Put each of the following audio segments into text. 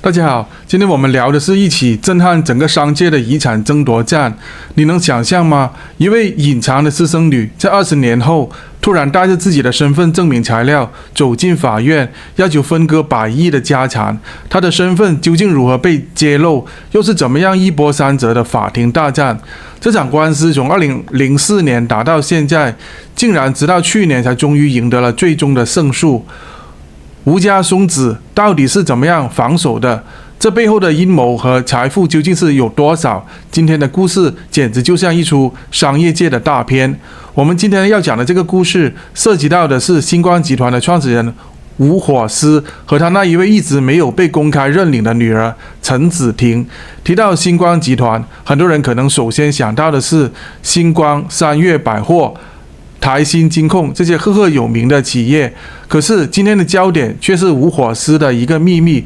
大家好，今天我们聊的是一起震撼整个商界的遗产争夺战。你能想象吗？一位隐藏的私生女，在20年后突然带着自己的身份证明材料走进法院，要求分割100亿的家产。她的身份究竟如何被揭露？又是怎么样一波三折的法庭大战？这场官司从2004年打到现在，竟然直到去年才终于赢得了最终的胜诉。吴家兄子到底是怎么样防守的？这背后的阴谋和财富究竟是有多少？今天的故事简直就像一出商业界的大片。我们今天要讲的这个故事，涉及到的是星光集团的创始人吴火狮和他那一位一直没有被公开认领的女儿陈子婷。提到星光集团，很多人可能首先想到的是星光、三越百货、台新金控这些赫赫有名的企业，可是今天的焦点却是吴火狮的一个秘密，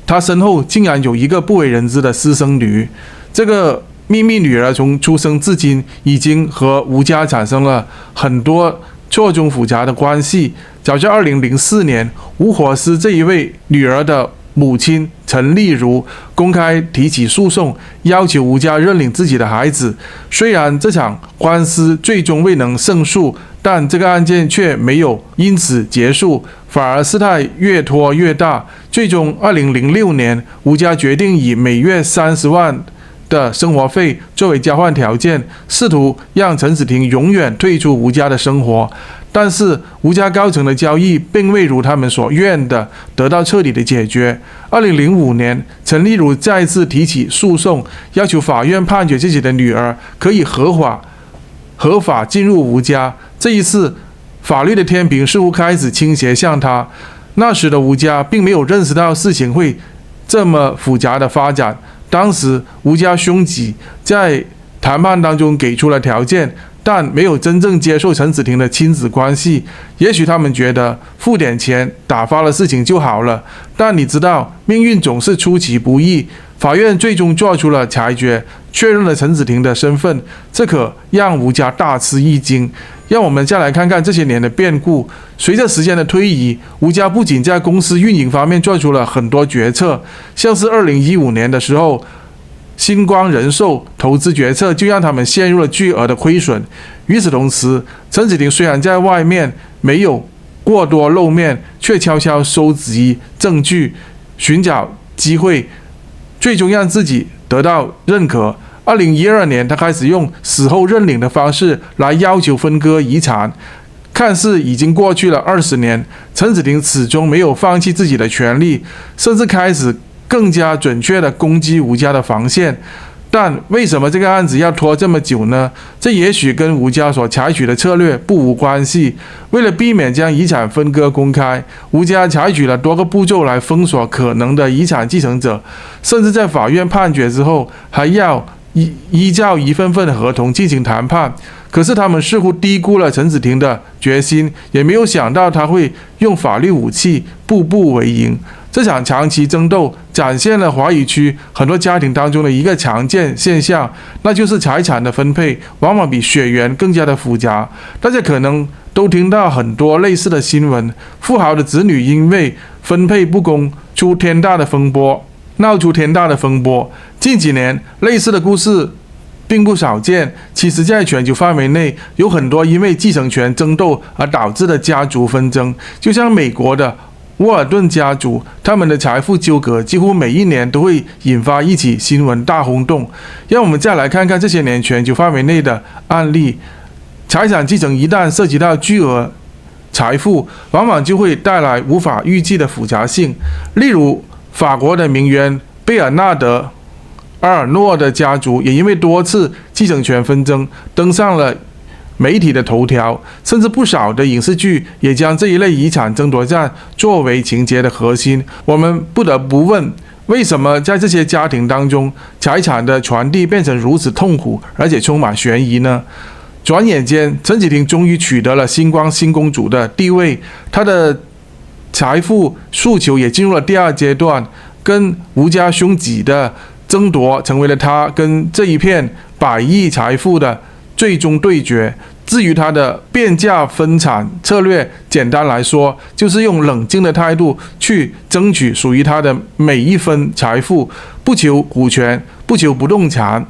他身后竟然有一个不为人知的私生女。这个秘密女儿从出生至今，已经和吴家产生了很多错综复杂的关系。早在2004年，吴火狮这一位女儿的母亲陈丽如公开提起诉讼，要求吴家认领自己的孩子。虽然这场官司最终未能胜诉，但这个案件却没有因此结束，反而事态越拖越大。最终2006年，吴家决定以每月30万的生活费作为交换条件，试图让陈子婷永远退出吴家的生活。但是吴家高层的交易并未如他们所愿的得到彻底的解决。2005年，陈丽如再次提起诉讼，要求法院判决自己的女儿可以合法进入吴家。这一次，法律的天平似乎开始倾斜向他。那时的吴家并没有认识到事情会这么复杂的发展。当时吴家兄弟在谈判当中给出了条件，但没有真正接受陈子婷的亲子关系。也许他们觉得付点钱打发了事情就好了，但你知道命运总是出其不意。法院最终做出了裁决，确认了陈子婷的身份，这可让吴家大吃一惊。让我们再来看看这些年的变故。随着时间的推移，吴家不仅在公司运营方面做出了很多决策，像是2015年的时候，星光人寿投资决策就让他们陷入了巨额的亏损。与此同时，陈子婷虽然在外面没有过多露面，却悄悄收集证据，寻找机会，最终让自己得到认可。2012年，他开始用死后认领的方式来要求分割遗产。看似已经过去了20年，陈子婷始终没有放弃自己的权利，甚至开始更加准确地攻击吴家的防线。但为什么这个案子要拖这么久呢？这也许跟吴家所采取的策略不无关系。为了避免将遗产分割公开，吴家采取了多个步骤来封锁可能的遗产继承者，甚至在法院判决之后，还要依照一份份的合同进行谈判。可是他们似乎低估了陈子婷的决心，也没有想到他会用法律武器步步为营。这场长期争斗展现了华语区很多家庭当中的一个常见现象，那就是财产的分配往往比血缘更加的复杂。大家可能都听到很多类似的新闻，富豪的子女因为分配不公闹出天大的风波。近几年类似的故事并不少见。其实在全球范围内，有很多因为继承权争斗而导致的家族纷争，就像美国的沃尔顿家族，他们的财富纠葛几乎每一年都会引发一起新闻大轰动。让我们再来看看这些年全球范围内的案例。财产继承一旦涉及到巨额财富，往往就会带来无法预计的复杂性。例如，法国的名媛贝尔纳德·阿尔诺的家族也因为多次继承权纷争登上了媒体的头条，甚至不少的影视剧也将这一类遗产争夺战作为情节的核心。我们不得不问，为什么在这些家庭当中，财产的传递变成如此痛苦，而且充满悬疑呢？转眼间，陈子婷终于取得了星光新公主的地位，她的财富诉求也进入了第二阶段，跟吴家兄弟的争夺成为了她跟这一片100亿财富的最终对决。至于它的变价分产策略，简单来说，就是用冷静的态度去争取属于它的每一分财富，不求股权，不求不动产，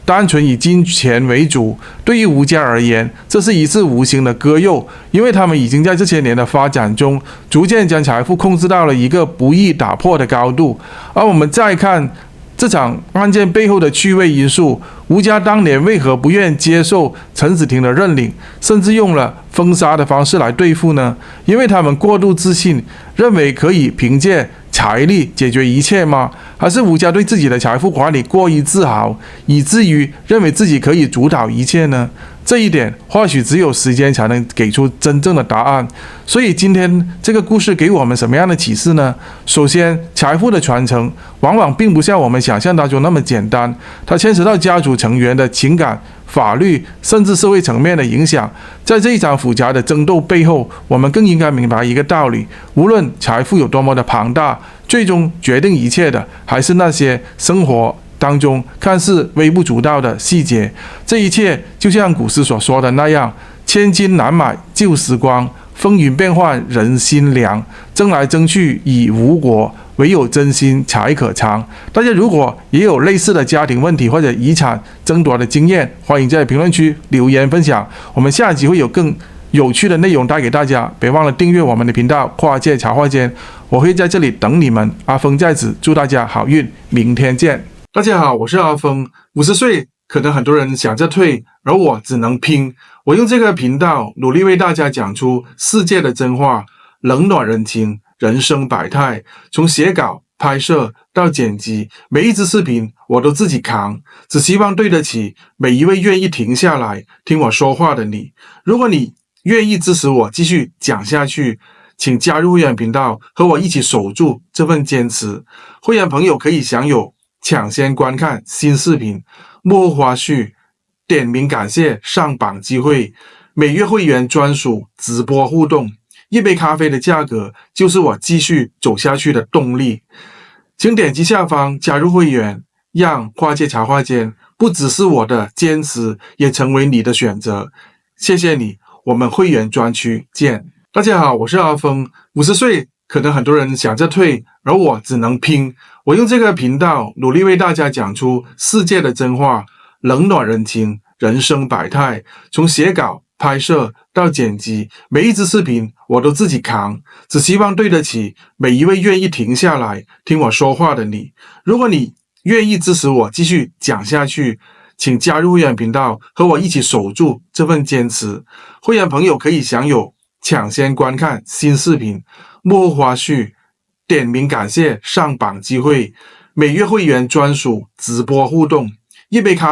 单纯以金钱为主。对于吴家而言，这是一次无形的割肉，因为他们已经在这些年的发展中，逐渐将财富控制到了一个不易打破的高度。而我们再看这场案件背后的趣味因素，吴家当年为何不愿接受陈子婷的认领，甚至用了封杀的方式来对付呢？因为他们过度自信，认为可以凭借财力解决一切吗？还是吴家对自己的财富管理过于自豪，以至于认为自己可以主导一切呢？这一点或许只有时间才能给出真正的答案。所以今天这个故事给我们什么样的启示呢？首先，财富的传承往往并不像我们想象当中那么简单，它牵扯到家族成员的情感、法律甚至社会层面的影响。在这一场复杂的争斗背后，我们更应该明白一个道理：无论财富有多么的庞大，最终决定一切的还是那些生活当中看似微不足道的细节。这一切就像古诗所说的那样，千金难买旧时光，风云变幻人心凉，争来争去已无果，唯有真心才可长。大家如果也有类似的家庭问题或者遗产争夺的经验，欢迎在评论区留言分享。我们下集会有更有趣的内容带给大家，别忘了订阅我们的频道跨界茶话间，我会在这里等你们。阿峰在此祝大家好运，明天见。大家好，我是阿峰。50岁，可能很多人想着退，而我只能拼。我用这个频道努力为大家讲出世界的真话，冷暖人情，人生百态。从写稿、拍摄到剪辑，每一支视频我都自己扛，只希望对得起每一位愿意停下来听我说话的你。如果你愿意支持我继续讲下去，请加入会员频道，和我一起守住这份坚持。会员朋友可以享有抢先观看新视频、幕后花絮、点名感谢上榜机会、每月会员专属直播互动。一杯咖啡的价格就是我继续走下去的动力。请点击下方加入会员，让跨界茶话间不只是我的坚持，也成为你的选择。谢谢你，我们会员专区见。大家好，我是阿峰。50岁，可能很多人想着退，而我只能拼。我用这个频道努力为大家讲出世界的真话，冷暖人情，人生百态。从写稿、拍摄到剪辑，每一支视频我都自己扛，只希望对得起每一位愿意停下来听我说话的你。如果你愿意支持我继续讲下去，请加入会员频道，和我一起守住这份坚持。会员朋友可以享有抢先观看新视频、幕后花絮、点名感谢上榜机会、每月会员专属直播互动。一杯咖啡